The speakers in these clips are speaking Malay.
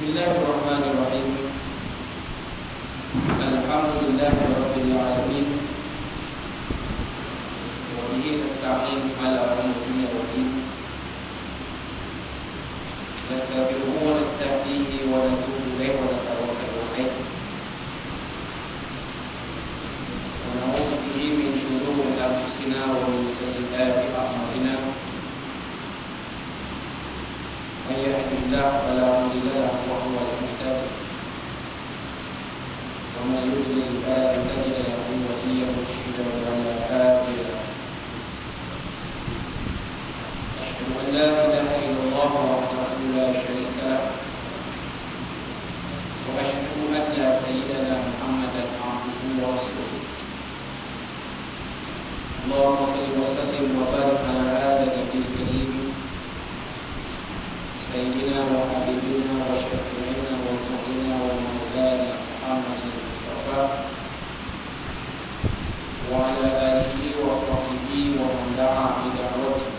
Bismillahirrahmanirrahim. Alhamdulillahi rabbil alamin. Wa bihi nasta'in ala umuri dunya wa din. Nastaghfiruhu wa nastahdihi wa natubu ilayhi wa natawakkalu alayh. Wa na'udzu bihi min shururi anfusina wa min sayyiati a'malina. من يهده الله فلا مضل له وهو المهتدي ومن يضلل فلا تجد له وليا مرشدا ولا هادي له. أشهد أن لا إله إلا الله وحده لا شريك له وأشهد أن سيدنا محمدا عبده ورسوله. اللهم صل وسلم وبارك على هذا النبي الكريم سيدنا وحبيبنا وشفيعنا وسيدنا ومولانا محمد المصطفى وعلى آله وصحبه ومن دعا بدعوته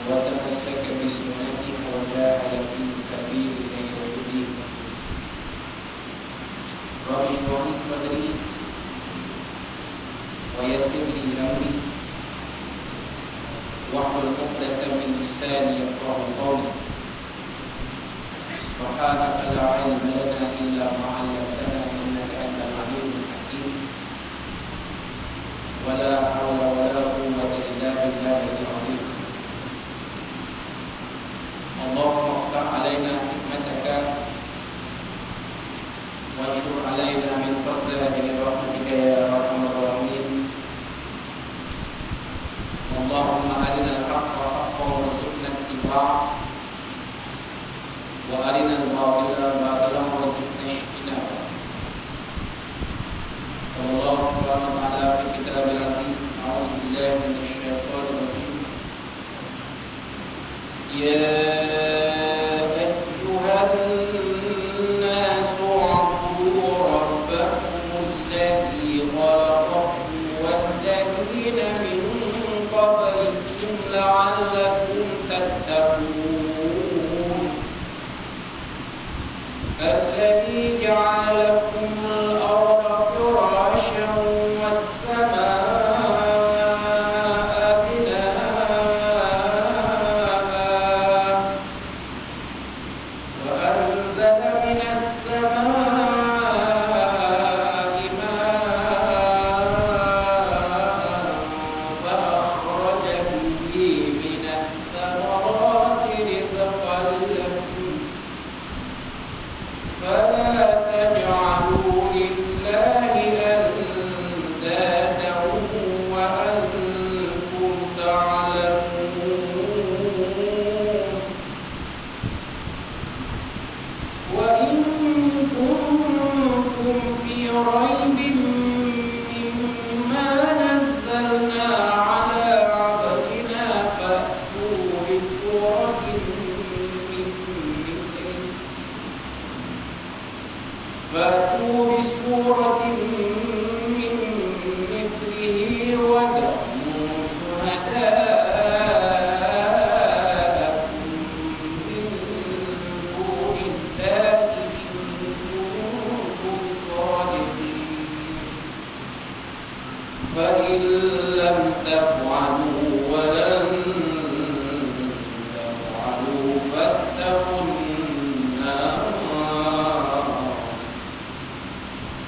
وتمسك بسنته وجاهد في سبيله إلى يوم الدين. رب اشرح لي صدري ويسر لي أمري واحلل عقدة من لساني يفقهوا قولي. سبحانك لا علم لنا إلا ما علمتنا إنك أنت العليم الحكيم. ولا حول ولا قوة إلا بالله العظيم. اللهم افتح علينا حكمتك وانشر علينا من فضلك برحمتك يا أرحم الراحمين. اللهم أرنا الحق حقا وارزقنا اتباعه وأرنا الباطل باطلا وارزقنا اجتنابه. قال الله سبحانه وتعالى في كتابه العزيز: أعوذ بالله من الشيطان الرجيم. يا أيها الناس اعبدوا ربكم الذي خلقكم والذين من قبلكم لعلكم تتقون. الذي جعل لكم الأرض فراشا والسماء بناء وأنزل من السماء ماء فأخرج به من الثمرات رزقا لكم فلا تجعلوا لله أندادا وأنتم تعلمون. وإن كنتم في ريب مما نزلنا على عبدنا فأتوا بسورة من مثله وادعوا شهداءكم من دون الله إن كنتم صادقين. فإن لم تفعلوا ولن تفعلوا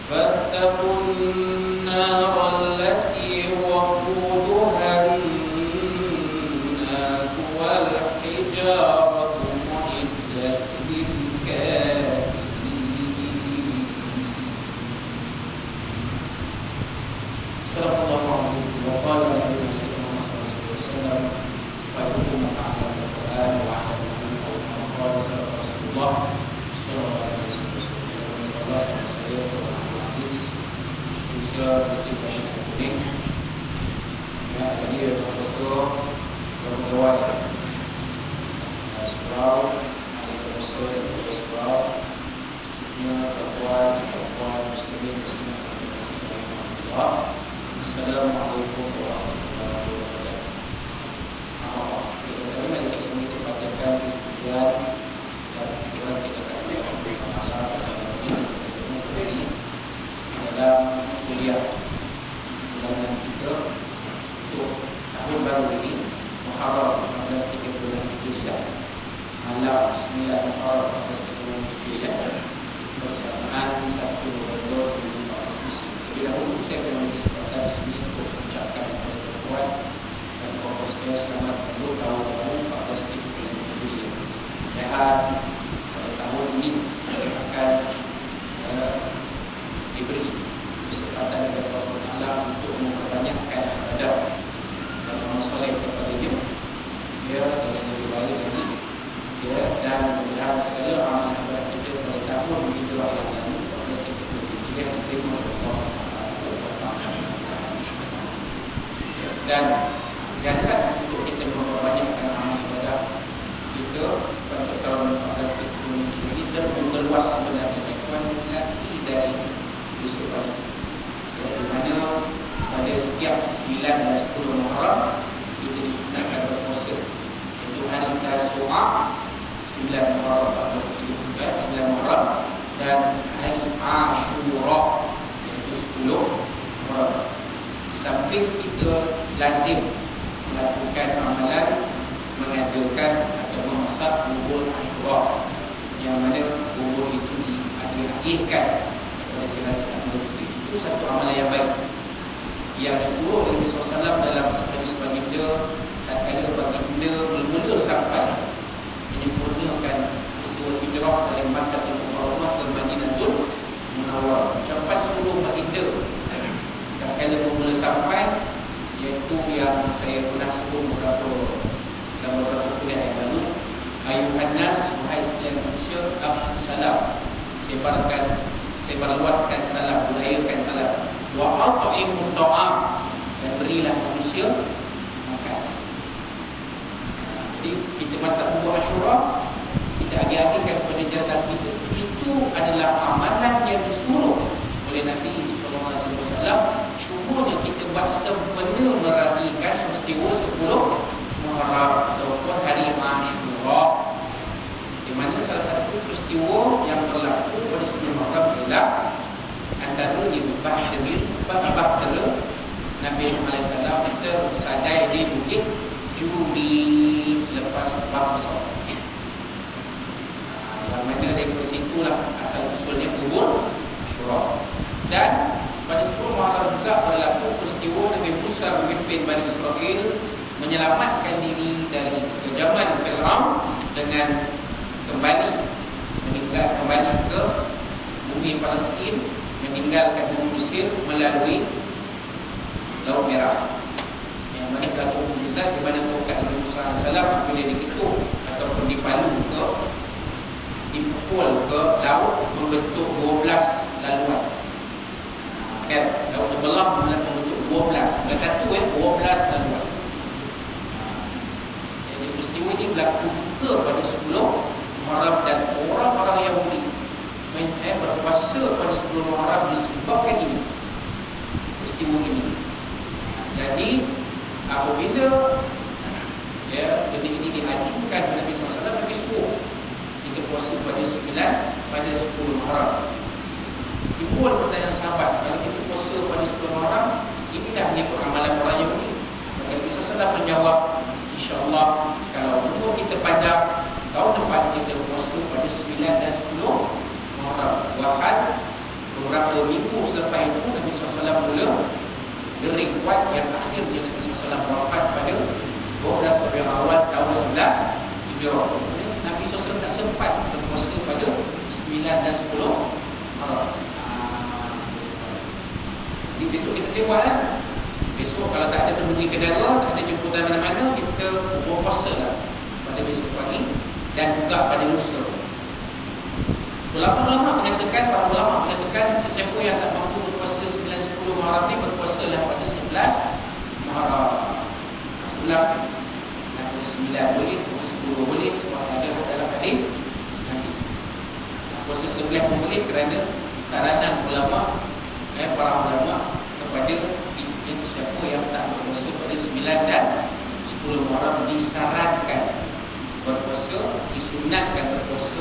فاتقوا النار التي وقودها الناس والحجارة أعدت للكافرين. صدق الله العظيم. وقال النبي صلى الله عليه وسلم: خيركم من تعلم القرآن وعلمه أو كما قال صدق رسول الله صلى الله عليه وسلم. Mesti masih kuning. Ya, tadi ada foto berbuat. Sekarang ada foto sekarang. Semua berbuat muslimin semua. Assalamualaikum warahmatullahi wabarakatuh. Kita ini sesuatu kepada dan 9 Muharram 1437 Hijriah bersamaan 1 Ramadan 1400 Misi. Terlebih dahulu saya akan mengambil kesempatan sini untuk mengucapkan kepada tuan-tuan dan kawan-kawan sekalian selamat untuk tahun baru 1437 Hijriah. Lihat pada tahun ini akan diberi kesempatan kepada Allah Taala untuk memperbanyakkan ibadah dan amal soleh kepada Dia dengan lebih baik lagi dan mudah-mudahan segala amal ibadah kita pada tahun hijrah yang lalu 1437 Hijriah diterima oleh Allah dan jangan untuk kita memperbanyakkan amal ibadah kita pada tahun 1437 ini terluas sebenarnya nanti dari besok pagi di mana pada setiap 9 dan 10 Muharram kita disunatkan berpuasa, iaitu hari Tasu'a 9 Muharram 9 Muharram dan hari Ashura iaitu 10 Muharram. Samping kita lazim melakukan amalan mengadakan atau memasak bubur Ashura, yang mana bubur itu dihadiahkan kepada jenazah Nabi. Itu satu amalan yang baik yang disuruh oleh Nabi SAW dalam hadis baginda tatkala baginda bermula sampai menyempurnakan peristiwa hijrah dari Makkah ke Mukarramah ke Madinatul Munawwarah. Ucapan seluruh baginda tatkala bermula sampai, iaitu yang saya pernah sebut dalam beberapa kuliah yang lalu, ayuhan nas, wahai sekalian manusia, afshu salam, sebarluaskan salam, budayakan salam, wa at'imut ta'am, dan berilah manusia makan. Jadi kita masak bubur Ashura, kita agi-agikan kepada jantan kita, itu adalah amalan yang disuruh oleh Nabi sallallahu alaihi wasallam. Cumanya kita buat sempena meraihkan peristiwa 10 Muharram ataupun hari Ashura, di mana salah satu peristiwa yang berlaku pada 10 Muharram ialah antaranya bahtera Nabi Muhammad SAW kita sadai di Bukit Judi selepas puasa. Yang mana dari situlah asal usulnya bubur Ashura. Dan pada 10 Muharram juga berlaku peristiwa Nabi Musa memimpin Bani Israel menyelamatkan diri dari kekejaman Fir'aun dengan kembali ke bumi Palestin, meninggalkan bumi Mesir melalui Laut Merah, yang mana berlaku mukjizat di mana tongkat Nabi Musa AS bila diketuk ataupun dipalu dipukul ke laut membentuk 12 laluan. Kan laut terbelah membentuk 12, bukan satu 12 laluan. Jadi peristiwa ini berlaku juga pada 10 Muharram dan orang-orang Yahudi berpuasa pada 10 Muharram disebabkan ini, peristiwa ini. Jadi apabila benda ini diajukan kepada Nabi SAW, Nabi suruh kita puasa pada 10 Muharram. Timbul pertanyaan sahabat, kalau kita puasa pada 10 Muharram, ini dah mengikut amalan orang Yahudi. Maka Nabi SAW menjawab, InsyaAllah kalau umur kita panjang, tahun depan kita puasa pada 9 dan 10 Muharram. Bahkan beberapa minggu selepas itu Nabi SAW mula dari kuat yang akhirnya Nabi SAW wafat pada 12 Rabiul Awal tahun 11 Hijrah. Nabi SAW tak sempat berpuasa pada 9 dan 10 Muharram. Jadi besok kita tengok lah. Besok kalau tak ada penuhi kendara, tak ada jemputan mana-mana, kita berpuasa lah pada besok pagi dan juga pada lusa. Ulama-ulama menyatakan, para ulama menyatakan sesiapa yang tak mampu berpuasa 9-10 Muharram ni berpuasalah pada 11 Muharram. Ulang, nak 9 boleh, 10 boleh, sebab ada dalam hadis nanti. Puasa 11 pun boleh kerana saranan ulama, para ulama kepada sesiapa yang tak berpuasa pada 9 dan 10 Muharram disarankan berpuasa, disunatkan berpuasa